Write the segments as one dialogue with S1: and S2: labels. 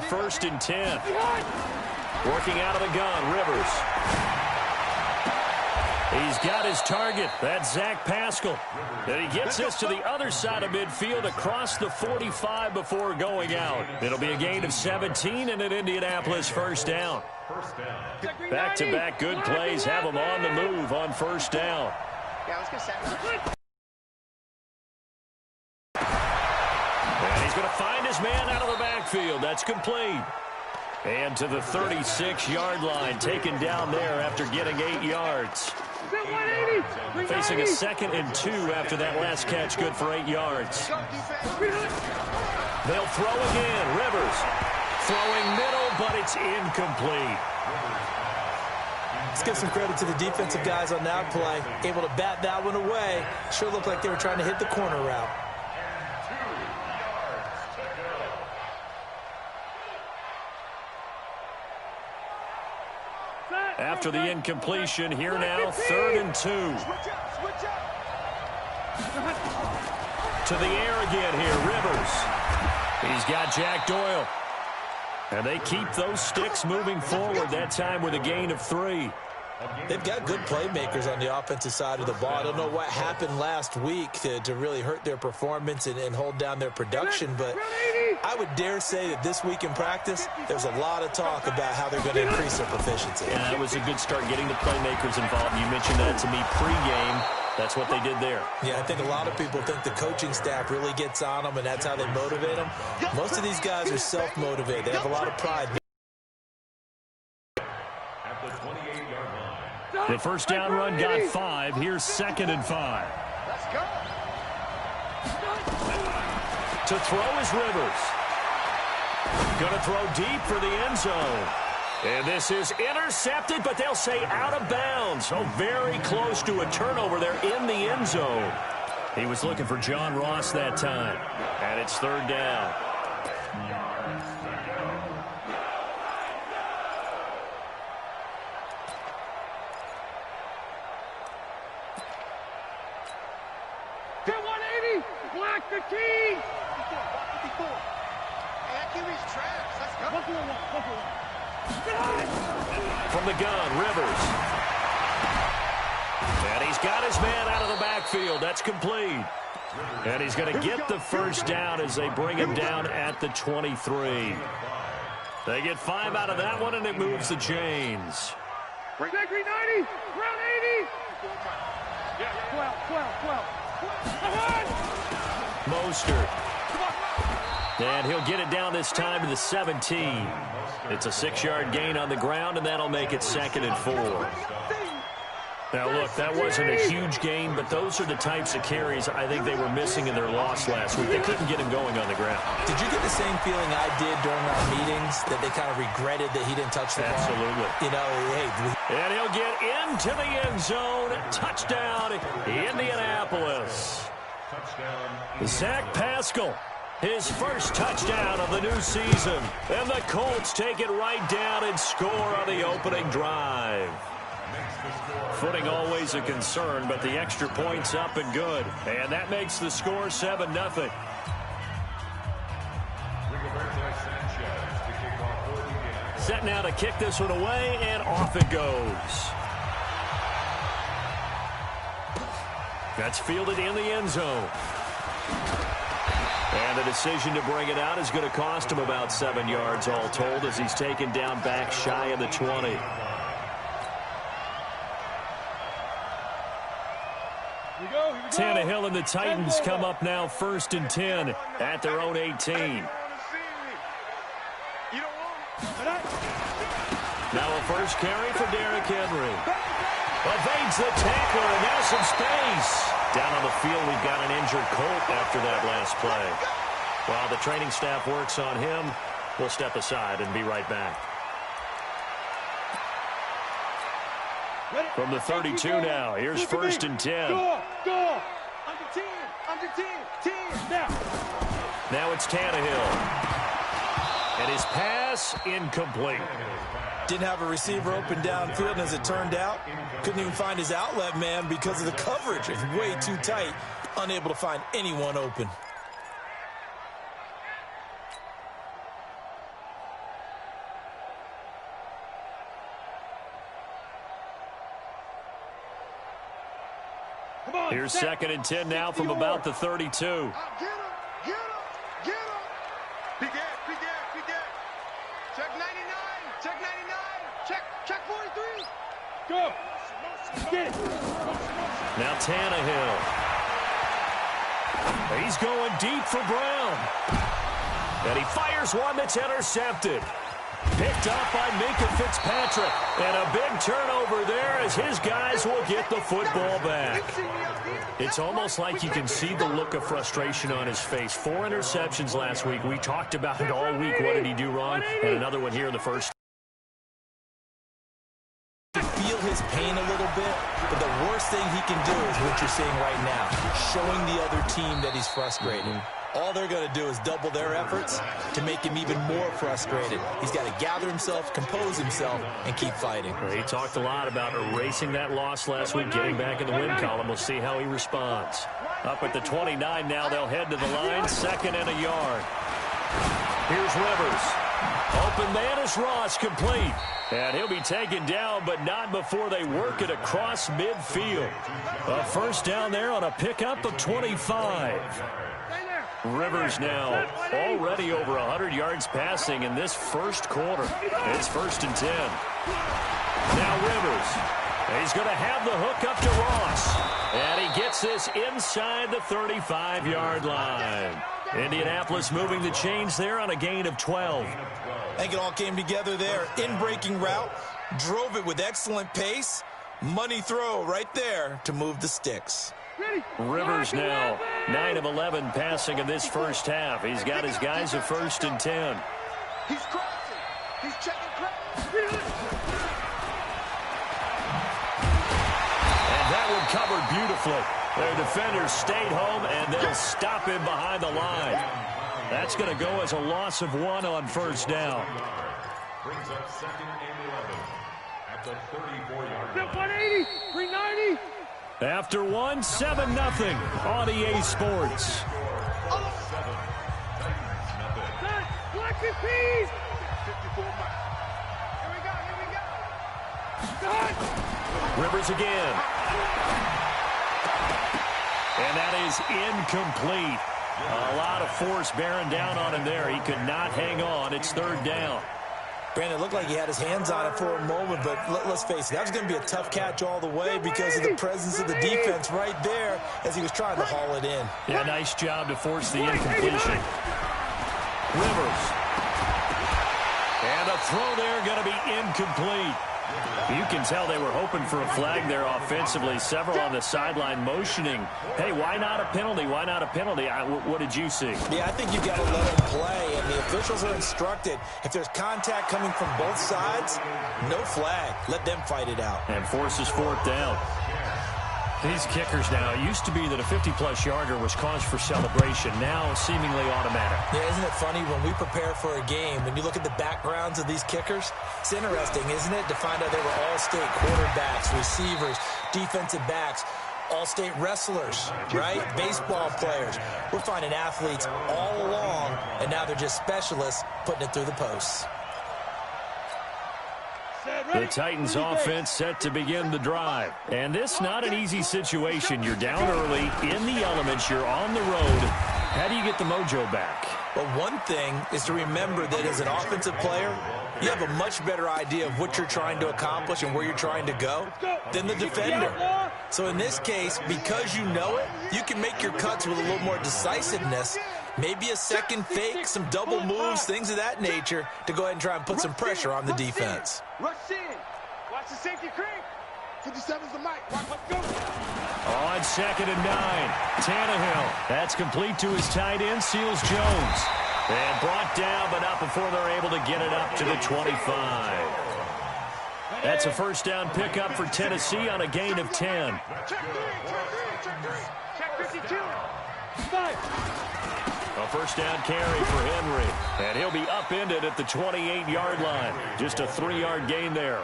S1: 1st and 10. Working out of the gun, Rivers. He's got his target. That's Zach Pascal. And he gets this to the other side of midfield across the 45 before going out. It'll be a gain of 17 and an Indianapolis first down. Back-to-back good plays have him on the move on first down. And he's going to find his man out of the backfield. That's complete. And to the 36-yard line, taken down there after getting 8 yards. Facing a 2nd and 2 after that last catch, good for 8 yards. They'll throw again. Rivers throwing middle, but it's incomplete.
S2: Let's give some credit to the defensive guys on that play. Able to bat that one away. Sure looked like they were trying to hit the corner route.
S1: After the incompletion, here now, 3rd and 2. To the air again here, Rivers. He's got Jack Doyle. And they keep those sticks moving forward, that time with a gain of 3.
S2: They've got good playmakers on the offensive side of the ball. I don't know what happened last week to really hurt their performance and hold down their production, but I would dare say that this week in practice, there's a lot of talk about how they're going to increase their proficiency.
S1: Yeah, that was a good start getting the playmakers involved. You mentioned that to me pregame. That's what they did there.
S2: Yeah, I think a lot of people think the coaching staff really gets on them, and that's how they motivate them. Most of these guys are self-motivated. They have a lot of pride.
S1: The first down run got 5. Here's 2nd and 5.
S3: Let's go.
S1: To throw is Rivers. Going to throw deep for the end zone. And this is intercepted, but they'll say out of bounds. So very close to a turnover there in the end zone. He was looking for John Ross that time. And it's 3rd down.
S3: Block the key! 54. And QB's traps. Let's go. 1-for-1.
S1: From the gun, Rivers. And he's got his man out of the backfield. That's complete. And he's going to get the first down as they bring him down at the 23. They get 5 out of that one, and it moves the chains.
S3: Green 90. Round 80. 12.
S1: Mostert. And he'll get it down this time to the 17. It's a 6-yard gain on the ground, and that'll make it 2nd and 4. Now, look, that wasn't a huge gain, but those are the types of carries I think they were missing in their loss last week. They couldn't get him going on the ground.
S2: Did you get the same feeling I did during our meetings, that they kind of regretted that he didn't touch the ball?
S1: Absolutely.
S2: You know, hey.
S1: And he'll get into the end zone. Touchdown, Indianapolis. Zach Pascal, his first touchdown of the new season. And the Colts take it right down and score on the opening drive. Footing always a concern, but the extra point's up and good. And that makes the score 7-0. Set now to kick this one away, and off it goes. That's fielded in the end zone. And the decision to bring it out is going to cost him about 7 yards all told, as he's taken down back shy of the 20. Tannehill and the Titans come up now 1st and 10 at their own 18. Now a first carry for Derrick Henry. Evades the tackler, and now some space. Down on the field, we've got an injured Colt after that last play. While the training staff works on him, we'll step aside and be right back. From the 32 now, here's 1st and 10.
S3: Go. Under 10.
S1: Now it's Tannehill. And his pass incomplete.
S2: Didn't have a receiver open downfield, and as it turned out, couldn't even find his outlet man because of the coverage. It's way too tight, unable to find anyone open.
S1: Here's 2nd and 10 now from about the 32.
S3: Get him. Big gap. Check 99. Check 43. Go. Get it.
S1: Now Tannehill. He's going deep for Brown. And he fires one that's intercepted. Picked up by Minka Fitzpatrick. And a big turnover there as his guys will get the football back. It's almost like you can see the look of frustration on his face. 4 interceptions last week. We talked about it all week. What did he do wrong? And another one here in the first.
S2: Feel his pain a little bit, but the worst thing he can do is what you're seeing right now, showing the other team that he's frustrated. All they're going to do is double their efforts to make him even more frustrated. He's got to gather himself, compose himself, and keep fighting.
S1: He talked a lot about erasing that loss last week, getting back in the win column. We'll see how he responds. Up at the 29 now, they'll head to the line, 2nd and a yard. Here's Rivers. Open man is Ross, complete. And he'll be taken down, but not before they work it across midfield. A first down there on a pickup of 25. Rivers now already over 100 yards passing in this first quarter. It's 1st and 10. Now Rivers. He's going to have the hook up to Ross. And he gets this inside the 35-yard line. Indianapolis moving the chains there on a gain of 12.
S2: I think it all came together there. In-breaking route, drove it with excellent pace. Money throw right there to move the sticks.
S1: Rivers now 9 of 11 passing in this first half. He's got his guys a 1st and 10.
S3: He's crossing. He's checking cross.
S1: And that one covered beautifully. Their defenders stayed home, and they'll stop him behind the line. That's going to go as a loss of 1 on first down.
S4: Brings up 2nd and 11 at the 34-yard line.
S3: 180, 390.
S1: After 1, 7-0 on EA Sports.
S3: Black and peas. 54 miles. Here we go.
S1: Rivers again. And that is incomplete. A lot of force bearing down on him there. He could not hang on. It's 3rd down.
S2: Brandon, it looked like he had his hands on it for a moment, but let's face it, that was going to be a tough catch all the way because of the presence of the defense right there as he was trying to haul it in.
S1: Yeah, nice job to force the incompletion. Rivers. And a throw there going to be incomplete. You can tell they were hoping for a flag there offensively. Several on the sideline motioning. Hey, why not a penalty? Why not a penalty? What did you see?
S2: Yeah, I think you've got to let him play, and the officials are instructed. If there's contact coming from both sides, no flag. Let them fight it out.
S1: And forces 4th down. These kickers now, it used to be that a 50-plus yarder was cause for celebration. Now seemingly automatic.
S2: Yeah, isn't it funny when we prepare for a game, when you look at the backgrounds of these kickers, it's interesting, isn't it, to find out they were all-state quarterbacks, receivers, defensive backs, all-state wrestlers, right? Baseball players. We're finding athletes all along, and now they're just specialists putting it through the posts.
S1: The Titans offense set to begin the drive. And this not an easy situation. You're down early, in the elements, you're on the road. How do you get the mojo back?
S2: Well, one thing is to remember that as an offensive player, you have a much better idea of what you're trying to accomplish and where you're trying to go than the defender. So in this case, because you know it, you can make your cuts with a little more decisiveness, maybe a second fake, some double moves, things of that nature, to go ahead and try and put some pressure on the defense.
S3: Rush in. Watch the safety crank. 57's the mic. Let's go.
S1: On 2nd and 9, Tannehill. That's complete to his tight end, Seals Jones. And brought down, but not before they're able to get it up to the 25. That's a first down pickup for Tennessee on a gain of 10.
S3: Check 52.
S1: A first down carry for Henry. And he'll be upended at the 28-yard line. Just a 3-yard gain there.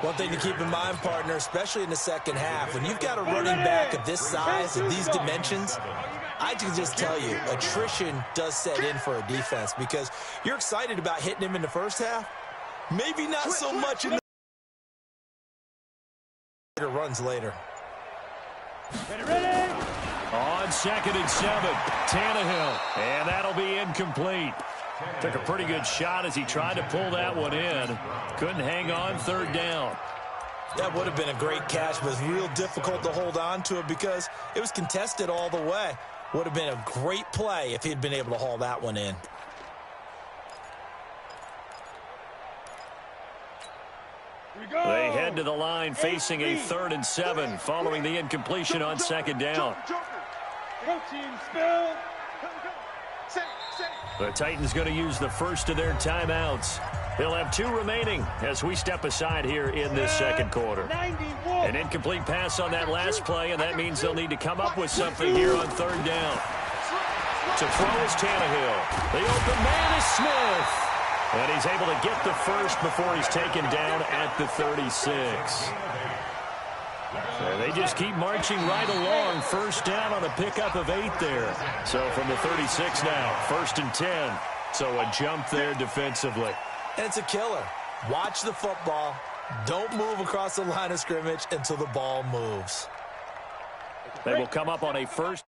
S2: One thing to keep in mind, partner, especially in the second half, when you've got a running back of this size, of these dimensions, I can just tell you, attrition does set in for a defense because you're excited about hitting him in the first half. Maybe not so much in the runs later.
S3: Ready?
S1: On 2nd and 7, Tannehill, and that'll be incomplete. Took a pretty good shot as he tried to pull that one in. Couldn't hang on 3rd down.
S2: That would have been a great catch, but it's real difficult to hold on to it because it was contested all the way. Would have been a great play if he'd been able to haul that one in.
S1: They head to the line facing a 3rd and 7 following the incompletion on 2nd down. The Titans going to use the first of their timeouts. They'll have 2 remaining as we step aside here in this 2nd quarter. An incomplete pass on that last play, and that means they'll need to come up with something here on 3rd down. To throw is Tannehill. The open man is Smith. And he's able to get the first before he's taken down at the 36. And they just keep marching right along. 1st down on a pickup of 8 there. So from the 36 now, 1st and 10. So a jump there defensively.
S2: And it's a killer. Watch the football. Don't move across the line of scrimmage until the ball moves.
S1: They will come up on a 1st.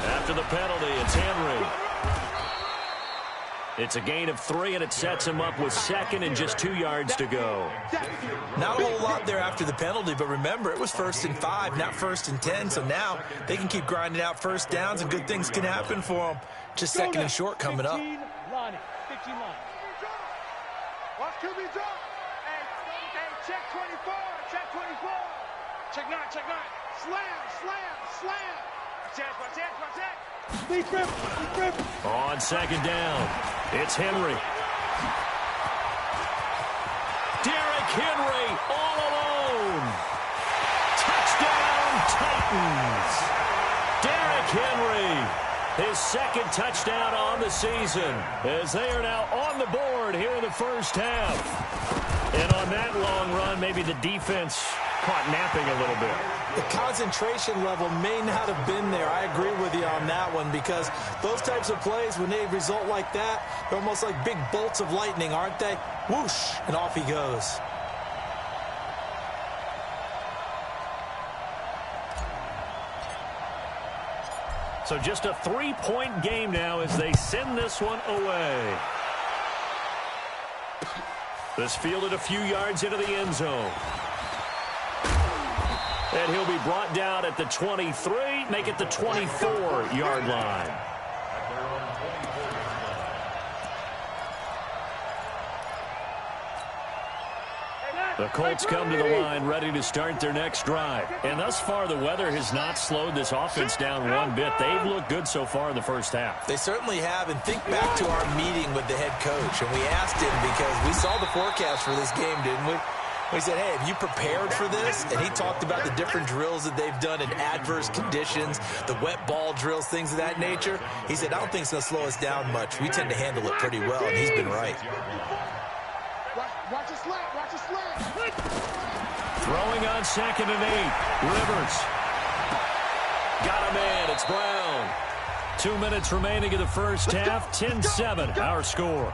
S1: After the penalty, it's Henry. It's a gain of 3, and it sets him up with 2nd and just 2 yards to go.
S2: Not a whole lot there after the penalty, but remember, it was 1st and 5, not 1st and 10, so now they can keep grinding out 1st downs, and good things can happen for them. Just 2nd and short coming up.
S3: 15 line. Watch QB drop. Hey, check 24. Check 24. Check 9. Slam. Check. Deep grip.
S1: On 2nd down, it's Henry. Derrick Henry all alone. Touchdown, Titans. Derrick Henry, his 2nd touchdown on the season, as they are now on the board here in the 1st half. And on that long run, maybe the defense caught napping a little bit.
S2: The concentration level may not have been there. I agree with you on that one because those types of plays, when they result like that, they're almost like big bolts of lightning, aren't they? Whoosh, and off he goes.
S1: So just a 3-point game now as they send this one away. This fielded a few yards into the end zone. And he'll be brought down at the 23, make it the 24-yard line. The Colts come to the line ready to start their next drive. And thus far, the weather has not slowed this offense down one bit. They've looked good so far in the 1st half.
S2: They certainly have. And think back to our meeting with the head coach. And we asked him because we saw the forecast for this game, didn't we? We said, hey, have you prepared for this? And he talked about the different drills that they've done in adverse conditions, the wet ball drills, things of that nature. He said, I don't think it's going to slow us down much. We tend to handle it pretty well, and he's been right.
S3: Watch the slant.
S1: Throwing on 2nd and 8. Rivers. Got a man. It's Brown. 2 minutes remaining in the 1st half. 10-7, our score.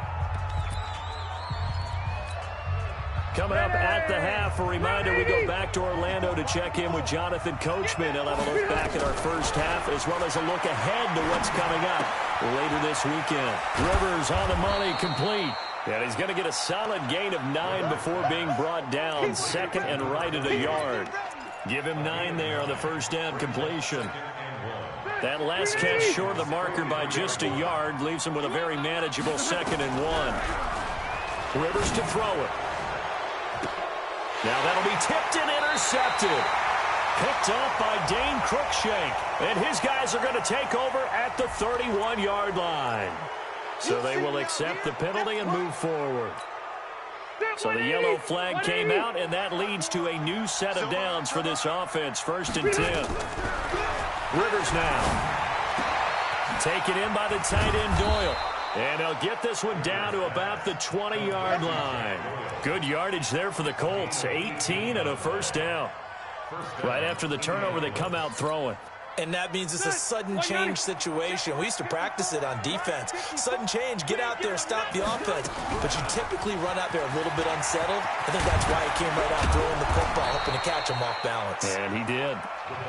S1: Coming up at the half, a reminder, we go back to Orlando to check in with Jonathan Coachman. He'll have a look back at our 1st half as well as a look ahead to what's coming up later this weekend. Rivers on the money, complete. And he's going to get a solid gain of 9 before being brought down. 2nd and right at a yard. Give him 9 there on the 1st down completion. That last catch short of the marker by just a yard leaves him with a very manageable 2nd and 1. Rivers to throw it. Now that'll be tipped and intercepted. Picked up by Dane Cruikshank. And his guys are going to take over at the 31-yard line. So they will accept the penalty and move forward. So the yellow flag came out, and that leads to a new set of downs for this offense. 1st and 10. Rivers now. Taken in by the tight end Doyle. And they'll get this one down to about the 20-yard line. Good yardage there for the Colts. 18 and a 1st down. Right after the turnover, they come out throwing.
S2: And that means it's a sudden change situation. We used to practice it on defense. Sudden change, get out there, stop the offense. But you typically run out there a little bit unsettled. I think that's why he came right out throwing the football, hoping to catch him off balance.
S1: And he did.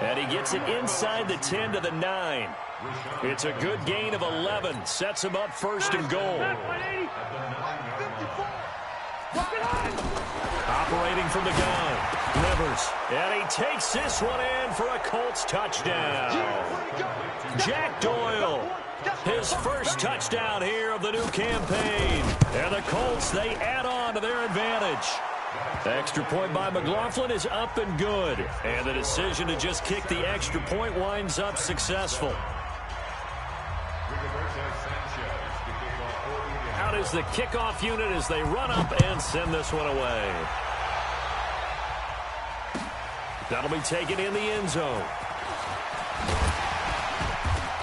S1: And he gets it inside the 10 to the 9. It's a good gain of 11. Sets him up first and goal. Operating from the gun, Rivers. And he takes this one in for a Colts touchdown. Jack Doyle, his first touchdown here of the new campaign. And the Colts, they add on to their advantage. The extra point by McLaughlin is up and good. And the decision to just kick the extra point winds up successful. Out is the kickoff unit as they run up and send this one away. That'll be taken in the end zone.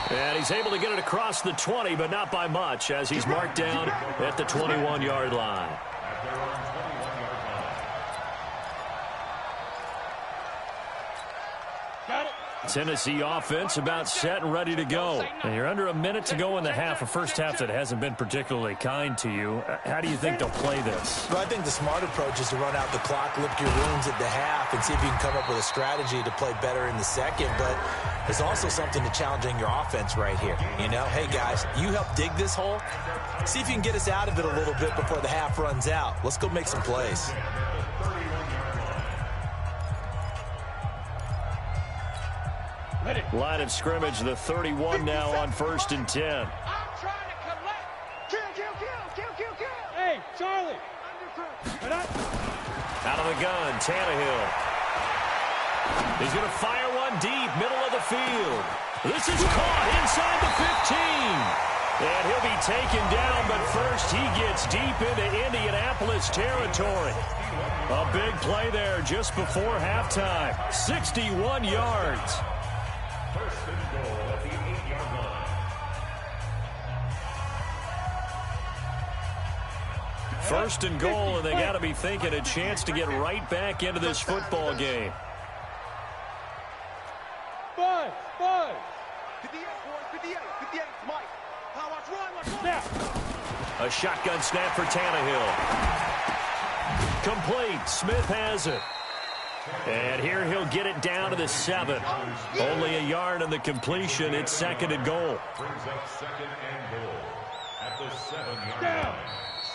S1: And he's able to get it across the 20, but not by much, as he's marked down at the 21-yard line. Tennessee offense about set and ready to go. And you're under a minute to go in the half, a first half that hasn't been particularly kind to you. How do you think they'll play this?
S2: Well, I think the smart approach is to run out the clock, lick your wounds at the half, and see if you can come up with a strategy to play better in the second. But there's also something to challenging your offense right here. You know, hey, guys, you help dig this hole. See if you can get us out of it a little bit before the half runs out. Let's go make some plays.
S1: Line of scrimmage, the 31 now on 1st and 10.
S3: I'm trying to collect. Kill.
S5: Hey, Charlie.
S1: Out of the gun, Tannehill. He's going to fire one deep, middle of the field. This is caught inside the 15. And he'll be taken down, but first he gets deep into Indianapolis territory. A big play there just before halftime. 61 yards.
S4: First and goal at the 8-yard line.
S1: First and goal, and they got to be thinking a chance to get right back into this football game.
S5: 5.
S3: 58, boys, 58, Mike. Watch run.
S5: Snap.
S1: A shotgun snap for Tannehill. Complete. Smith has it. And here he'll get it down to the 7. Only a yard on the completion. It's second and goal.
S4: Brings up second and goal at the 7-yard
S5: Down.
S4: line.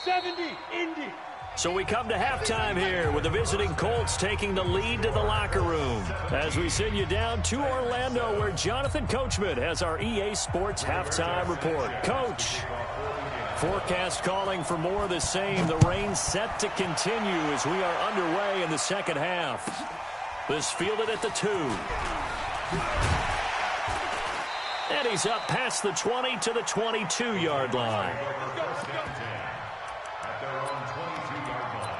S5: 70, Indy.
S1: So we come to halftime here with the visiting Colts taking the lead to the locker room. As we send you down to Orlando, where Jonathan Coachman has our EA Sports halftime report. Coach, forecast calling for more of the same. The rain set to continue as we are underway in the second half. This fielded at the 2. And he's up past the 20 to the 22-yard line.
S4: At their own 22-yard line.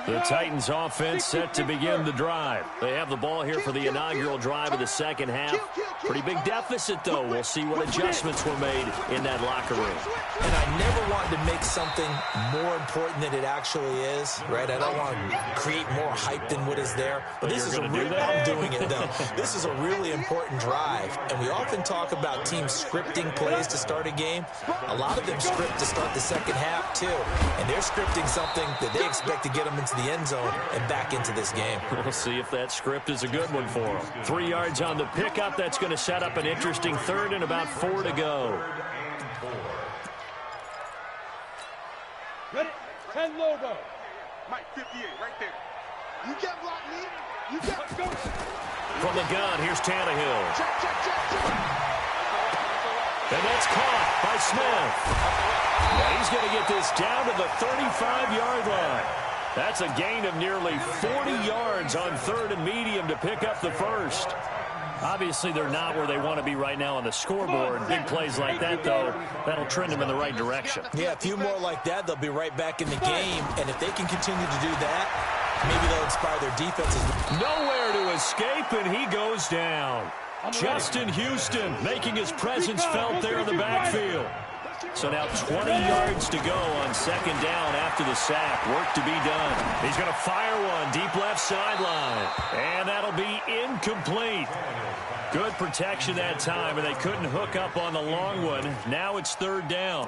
S1: The Titans offense set to begin the drive. They have the ball here for the inaugural drive of the second half. Pretty big deficit, though. We'll see what adjustments were made in that locker room.
S2: And I never wanted to make something more important than it actually is, right? I don't want to create more hype than what is there. But this is I'm doing it, though. This is a really important drive. And we often talk about teams scripting plays to start a game. A lot of them script to start the second half, too. And they're scripting something that they expect to get them into the end zone and back into this game.
S1: We'll see if that script is a good one for them. 3 yards on the pickup. That's going to set up an interesting third and about 4 to go.
S5: Ready? 10 Lobo.
S3: Mike, 58, right there. You get blocked, me. You get.
S5: Let's go.
S1: From the gun, here's Tannehill.
S3: Check.
S1: And that's caught by Smith. And he's going to get this down to the 35-yard line. That's a gain of nearly 40 yards on 3rd and medium to pick up the first. Obviously, they're not where they want to be right now on the scoreboard. Big plays like that, though, that'll trend them in the right direction.
S2: Yeah, a few more like that, they'll be right back in the game. And if they can continue to do that, maybe they'll inspire their defenses.
S1: Nowhere to escape, and he goes down. Justin Houston making his presence felt there in the backfield. So now 20 yards to go on second down after the sack. Work to be done. He's going to fire one deep left sideline. And that'll be incomplete. Good protection that time, and they couldn't hook up on the long one. Now it's third down.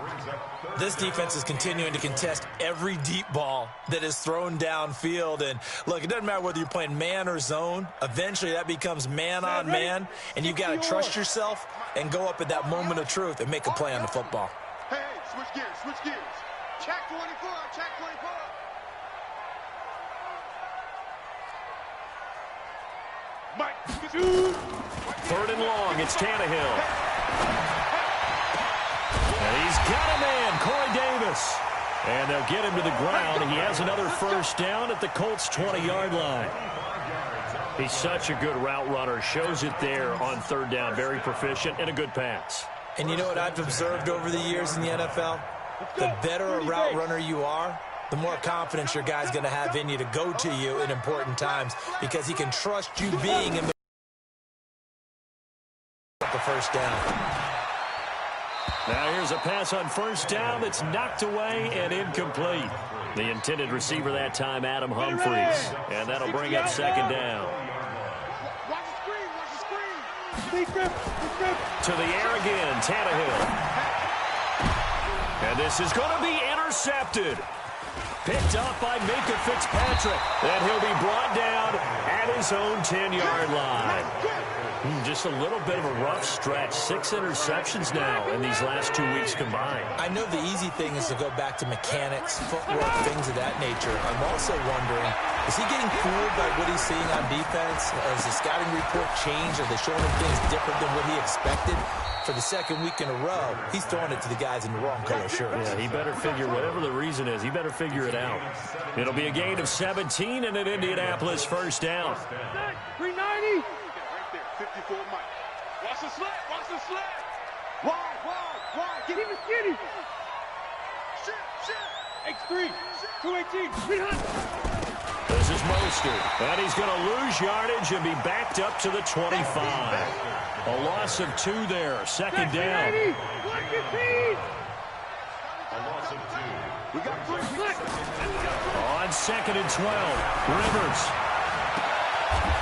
S2: This defense is continuing to contest every deep ball that is thrown downfield. And, look, it doesn't matter whether you're playing man or zone. Eventually that becomes man on man, and you've got to trust yourself and go up at that moment of truth and make a play on the football.
S3: Hey, switch gears, switch gears. Check 24, check 24. Mike, dude.
S1: Third and long, it's Tannehill. And he's got a man, Corey Davis. And they'll get him to the ground. He has another first down at the Colts' 20-yard line. He's such a good route runner. Shows it there on third down. Very proficient and a good pass.
S2: And you know what I've observed over the years in the NFL? The better a route runner you are, the more confidence your guy's going to have in you to go to you in important times because he can trust you being in the first down.
S1: Now here's a pass on first down that's knocked away and incomplete. The intended receiver that time, Adam Humphries. And that'll bring up second down.
S3: Watch the screen, watch the screen.
S1: To the air again, Tannehill. And this is going to be intercepted. Picked up by Minka Fitzpatrick. And he'll be brought down at his own 10-yard line. Just a little bit of a rough stretch. 6 interceptions now in these last 2 weeks combined.
S2: I know the easy thing is to go back to mechanics, footwork, things of that nature. I'm also wondering, is he getting fooled by what he's seeing on defense? Has the scouting report changed? Are they showing him things different than what he expected? For the second week in a row, he's throwing it to the guys in the wrong color shirts.
S1: Yeah, he better figure, whatever the reason is, he better figure it out. It'll be a gain of 17 and an Indianapolis first down.
S5: 390.
S3: 54 Mike. Watch the slant, watch the slant. Wide.
S5: Give him a skinny.
S3: Shit.
S5: X3. 218. 300.
S1: This is Mostert. And he's going to lose yardage and be backed up to the 25. A loss of 2 there. Second down.
S5: 115.
S4: A loss of 2.
S3: We got 3.
S1: On second and 12. Rivers.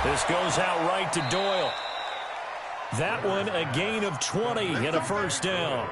S1: This goes out right to Doyle. That one a gain of 20 and a first down.